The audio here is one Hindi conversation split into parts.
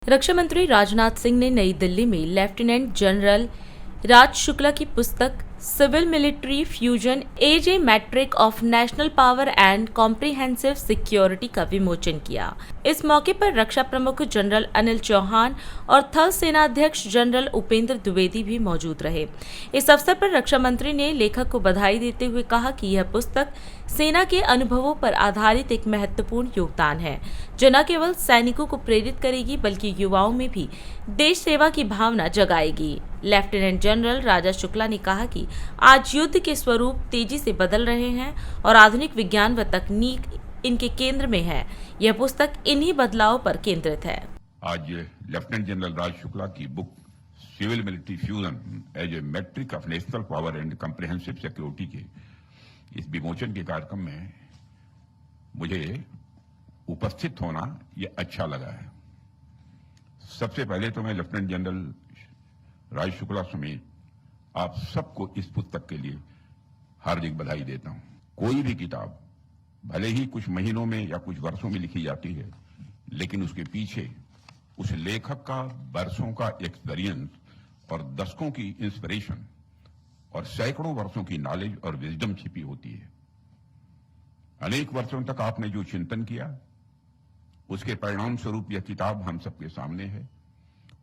रक्षा मंत्री राजनाथ सिंह ने नई दिल्ली में लेफ्टिनेंट जनरल राज शुक्ला की पुस्तक civil military fusion as a metric of national power and comprehensive security का विमोचन किया। इस मौके पर रक्षा प्रमुख जनरल अनिल चौहान और थल सेनाध्यक्ष जनरल उपेंद्र द्विवेदी भी मौजूद रहे। इस अवसर पर रक्षा मंत्री ने लेखक को बधाई देते हुए कहा कि यह पुस्तक सेना के अनुभवों पर आधारित एक महत्वपूर्ण योगदान है, जो न केवल सैनिकों को प्रेरित करेगी बल्कि युवाओं में भी देश सेवा की भावना जगाएगी। लेफ्टिनेंट जनरल राजा शुक्ला ने कहा कि आज युद्ध के स्वरूप तेजी से बदल रहे हैं और आधुनिक विज्ञान व तकनीक इनके केंद्र में है। यह पुस्तक इन्हीं बदलाव पर केंद्रित है। आज लेफ्टिनेंट जनरल राज शुक्ला की book civil military fusion as a metric of national power and comprehensive security के इस विमोचन के कार्यक्रम में मुझे उपस्थित होना यह अच्छा लगा है। सबसे पहले तो मैं लेफ्टिनेंट जनरल राज शुक्ला समेत आप सबको इस पुस्तक के लिए हार्दिक बधाई देता हूं। कोई भी किताब भले ही कुछ महीनों में या कुछ वर्षों में लिखी जाती है, लेकिन उसके पीछे उस लेखक का बरसों का एक्सपीरियंस और दशकों की इंस्पिरेशन और सैकड़ों वर्षों की नॉलेज और विजडम छिपी होती है। अनेक वर्षों तक आपने जो चिंतन किया, उसके परिणाम स्वरूप यह किताब हम सबके सामने है।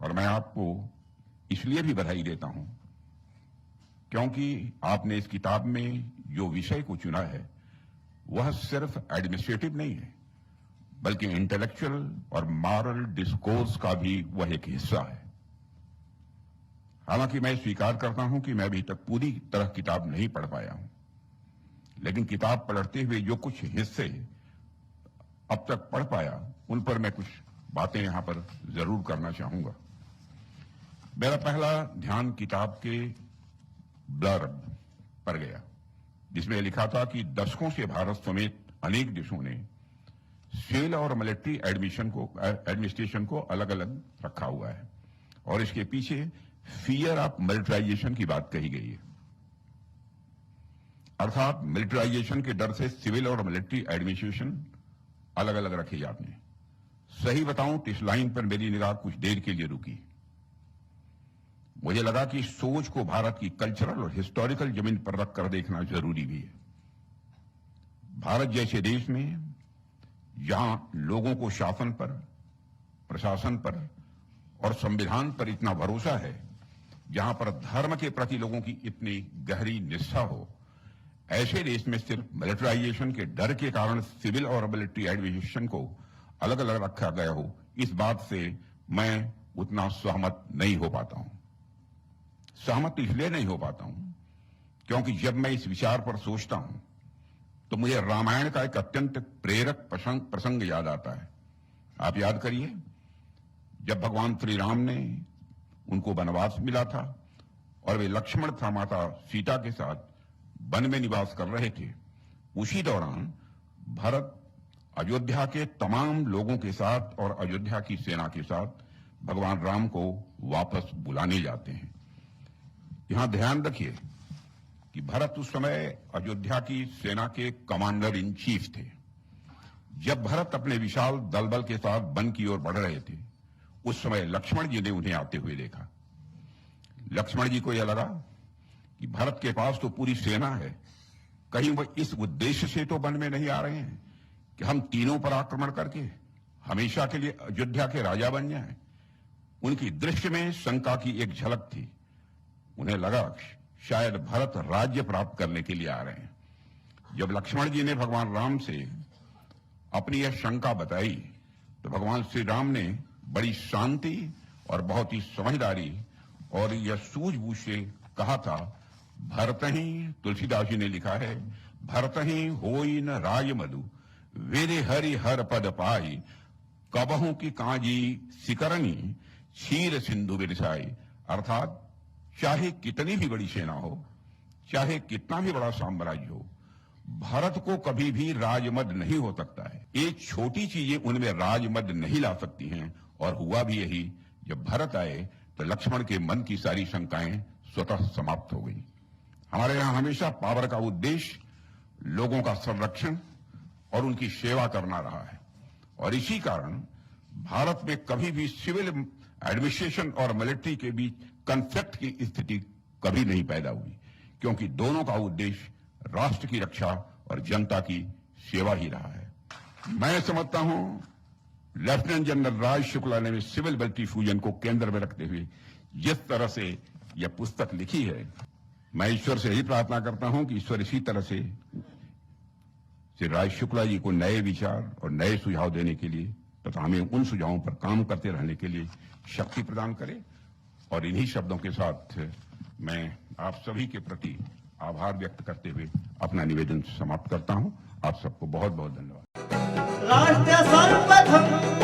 और मैं आपको इसलिए भी बधाई देता हूं क्योंकि आपने इस किताब में जो विषय को चुना है वह सिर्फ एडमिनिस्ट्रेटिव नहीं है, बल्कि इंटेलेक्चुअल और मॉरल डिस्कोर्स का भी वह एक हिस्सा है। हालांकि मैं स्वीकार करता हूं कि मैं अभी तक पूरी तरह किताब नहीं पढ़ पाया हूं, लेकिन किताब पढ़ते हुए जो कुछ हिस्से अब तक पढ़ पाया उन पर मैं कुछ बातें यहां पर जरूर करना चाहूंगा। मेरा पहला ध्यान किताब के ब्लर्ब पर गया, जिसमें लिखा था कि दशकों से भारत समेत अनेक देशों ने सिविल और मिलिट्री एडमिनिस्ट्रेशन को अलग अलग रखा हुआ है और इसके पीछे फियर ऑफ मिलिटराइजेशन की बात कही गई है। अर्थात मिलिटराइजेशन के डर से सिविल और मिलिट्री एडमिनिस्ट्रेशन अलग अलग रखे जाते हैं। सही बताऊं तो इस लाइन पर मेरी निगाह कुछ देर के लिए रुकी। मुझे लगा कि इस सोच को भारत की कल्चरल और हिस्टोरिकल जमीन पर रखकर देखना जरूरी भी है। भारत जैसे देश में जहां लोगों को शासन पर, प्रशासन पर और संविधान पर इतना भरोसा है, जहां पर धर्म के प्रति लोगों की इतनी गहरी निष्ठा हो, ऐसे देश में सिर्फ मिलिटराइजेशन के डर के कारण सिविल और मिलिट्री एडमिनिस्ट्रेशन को अलग अलग रखा गया हो, इस बात से मैं उतना सहमत नहीं हो पाता हूं। सहमत इसलिए नहीं हो पाता हूं क्योंकि जब मैं इस विचार पर सोचता हूं तो मुझे रामायण का एक अत्यंत प्रेरक प्रसंग याद आता है। आप याद करिए, जब भगवान श्री राम ने उनको वनवास मिला था और वे लक्ष्मण था माता सीता के साथ वन में निवास कर रहे थे, उसी दौरान भरत अयोध्या के तमाम लोगों के साथ और अयोध्या की सेना के साथ भगवान राम को वापस बुलाने जाते हैं। यहां ध्यान रखिए कि भरत उस समय अयोध्या की सेना के कमांडर इन चीफ थे। जब भरत अपने विशाल दलबल के साथ वन की ओर बढ़ रहे थे, उस समय लक्ष्मण जी ने उन्हें आते हुए देखा। लक्ष्मण जी को यह लगा कि भरत के पास तो पूरी सेना है, कहीं वह इस उद्देश्य से तो वन में नहीं आ रहे हैं कि हम तीनों पर आक्रमण करके हमेशा के लिए अयोध्या के राजा बन जाएं। उनकी दृष्टि में शंका की एक झलक थी। उन्हें लगा शायद भरत राज्य प्राप्त करने के लिए आ रहे हैं। जब लक्ष्मण जी ने भगवान राम से अपनी यह शंका बताई तो भगवान श्री राम ने बड़ी शांति और बहुत ही समझदारी और यह सूझबूझ से कहा था, भरत ही, तुलसीदास जी ने लिखा है, भरत ही होई न राय मधु वेरे हरि हर पद पाई कबहू की काजी सिकरनी क्षीर सिंधु बिरसाई। अर्थात चाहे कितनी भी बड़ी सेना हो, चाहे कितना भी बड़ा साम्राज्य हो, भारत को कभी भी राजमद नहीं हो सकता है। एक छोटी चीजें उनमें राजमद नहीं ला सकती हैं। और हुआ भी यही, जब भरत आए तो लक्ष्मण के मन की सारी शंकाएं स्वतः समाप्त हो गई। हमारे यहां हमेशा पावर का उद्देश्य लोगों का संरक्षण और उनकी सेवा करना रहा है और इसी कारण भारत में कभी भी सिविल एडमिनिस्ट्रेशन और मिलिट्री के बीच कॉन्फ्लिक्ट की स्थिति कभी नहीं पैदा हुई, क्योंकि दोनों का उद्देश्य राष्ट्र की रक्षा और जनता की सेवा ही रहा है। मैं समझता हूं लेफ्टिनेंट जनरल राज शुक्ला ने सिविल मिलिट्री फ्यूजन को केंद्र में रखते हुए जिस तरह से यह पुस्तक लिखी है, मैं ईश्वर से यही प्रार्थना करता हूं कि ईश्वर इसी तरह से श्री राज शुक्ला जी को नए विचार और नए सुझाव देने के लिए तथा हमें उन सुझावों पर काम करते रहने के लिए शक्ति प्रदान करे। और इन्हीं शब्दों के साथ मैं आप सभी के प्रति आभार व्यक्त करते हुए अपना निवेदन समाप्त करता हूं। आप सबको बहुत बहुत धन्यवाद। राष्ट्र सर्वप्रथम